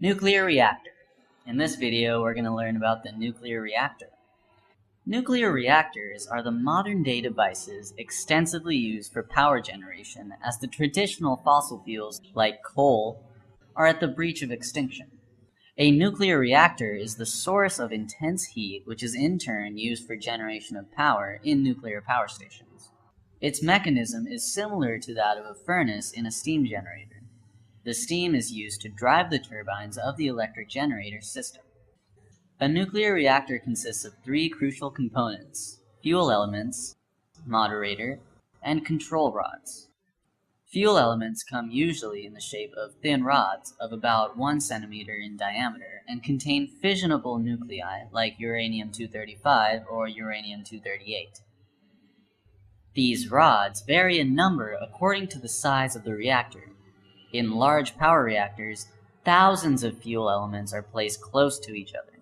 Nuclear reactor. In this video, we're going to learn about the nuclear reactor. Nuclear reactors are the modern-day devices extensively used for power generation as the traditional fossil fuels, like coal, are at the breach of extinction. A nuclear reactor is the source of intense heat, which is in turn used for generation of power in nuclear power stations. Its mechanism is similar to that of a furnace in a steam generator. The steam is used to drive the turbines of the electric generator system. A nuclear reactor consists of three crucial components: fuel elements, moderator, and control rods. Fuel elements come usually in the shape of thin rods of about 1 centimeter in diameter and contain fissionable nuclei like uranium-235 or uranium-238. These rods vary in number according to the size of the reactor. In large power reactors, thousands of fuel elements are placed close to each other.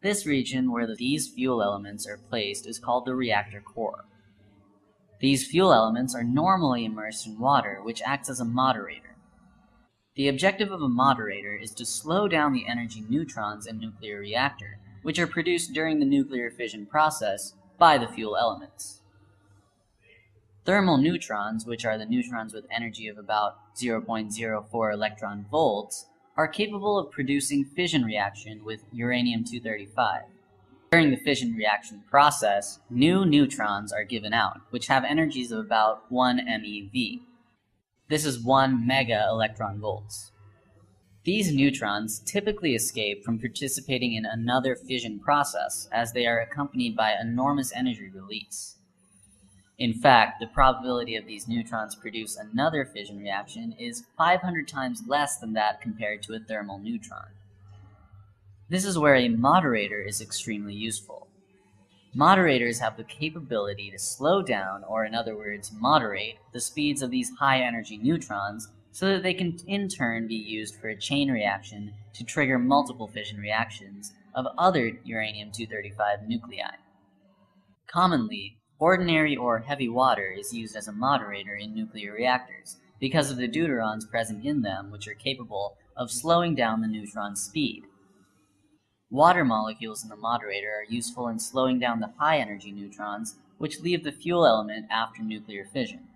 This region where these fuel elements are placed is called the reactor core. These fuel elements are normally immersed in water, which acts as a moderator. The objective of a moderator is to slow down the energy neutrons in a nuclear reactor, which are produced during the nuclear fission process by the fuel elements. Thermal neutrons, which are the neutrons with energy of about 0.04 electron volts, are capable of producing fission reaction with uranium-235. During the fission reaction process, new neutrons are given out, which have energies of about 1 MeV. This is 1 mega electron volts. These neutrons typically escape from participating in another fission process, as they are accompanied by enormous energy release. In fact, the probability of these neutrons produce another fission reaction is 500 times less than that compared to a thermal neutron. This is where a moderator is extremely useful. Moderators have the capability to slow down, or in other words, moderate, the speeds of these high-energy neutrons so that they can in turn be used for a chain reaction to trigger multiple fission reactions of other uranium-235 nuclei. Commonly, ordinary or heavy water is used as a moderator in nuclear reactors because of the deuterons present in them, which are capable of slowing down the neutron's speed. Water molecules in the moderator are useful in slowing down the high-energy neutrons, which leave the fuel element after nuclear fission.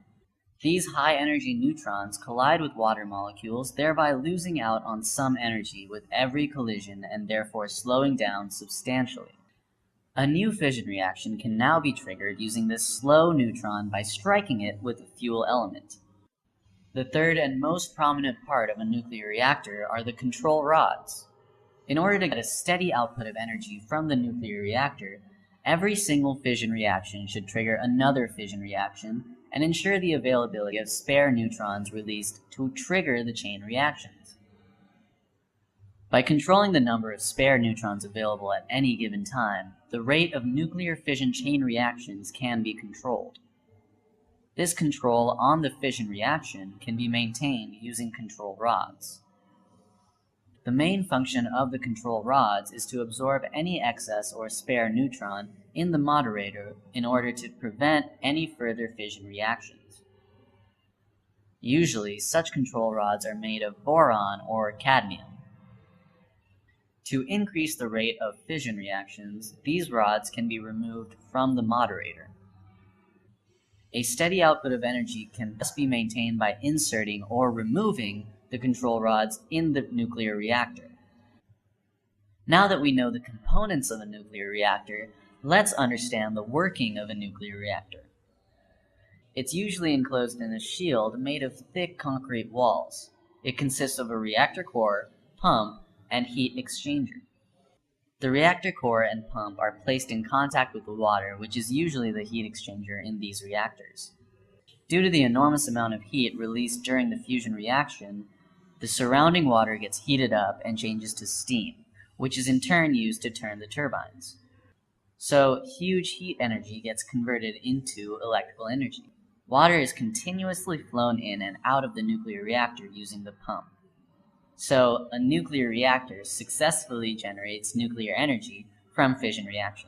These high-energy neutrons collide with water molecules, thereby losing out on some energy with every collision and therefore slowing down substantially. A new fission reaction can now be triggered using this slow neutron by striking it with a fuel element. The third and most prominent part of a nuclear reactor are the control rods. In order to get a steady output of energy from the nuclear reactor, every single fission reaction should trigger another fission reaction and ensure the availability of spare neutrons released to trigger the chain reactions. By controlling the number of spare neutrons available at any given time, the rate of nuclear fission chain reactions can be controlled. This control on the fission reaction can be maintained using control rods. The main function of the control rods is to absorb any excess or spare neutron in the moderator in order to prevent any further fission reactions. Usually, such control rods are made of boron or cadmium. To increase the rate of fission reactions, these rods can be removed from the moderator. A steady output of energy can thus be maintained by inserting or removing the control rods in the nuclear reactor. Now that we know the components of a nuclear reactor, let's understand the working of a nuclear reactor. It's usually enclosed in a shield made of thick concrete walls. It consists of a reactor core, pump, and heat exchanger. The reactor core and pump are placed in contact with the water, which is usually the heat exchanger in these reactors. Due to the enormous amount of heat released during the fusion reaction, the surrounding water gets heated up and changes to steam, which is in turn used to turn the turbines. So, huge heat energy gets converted into electrical energy. Water is continuously flown in and out of the nuclear reactor using the pump. So, a nuclear reactor successfully generates nuclear energy from fission reactions.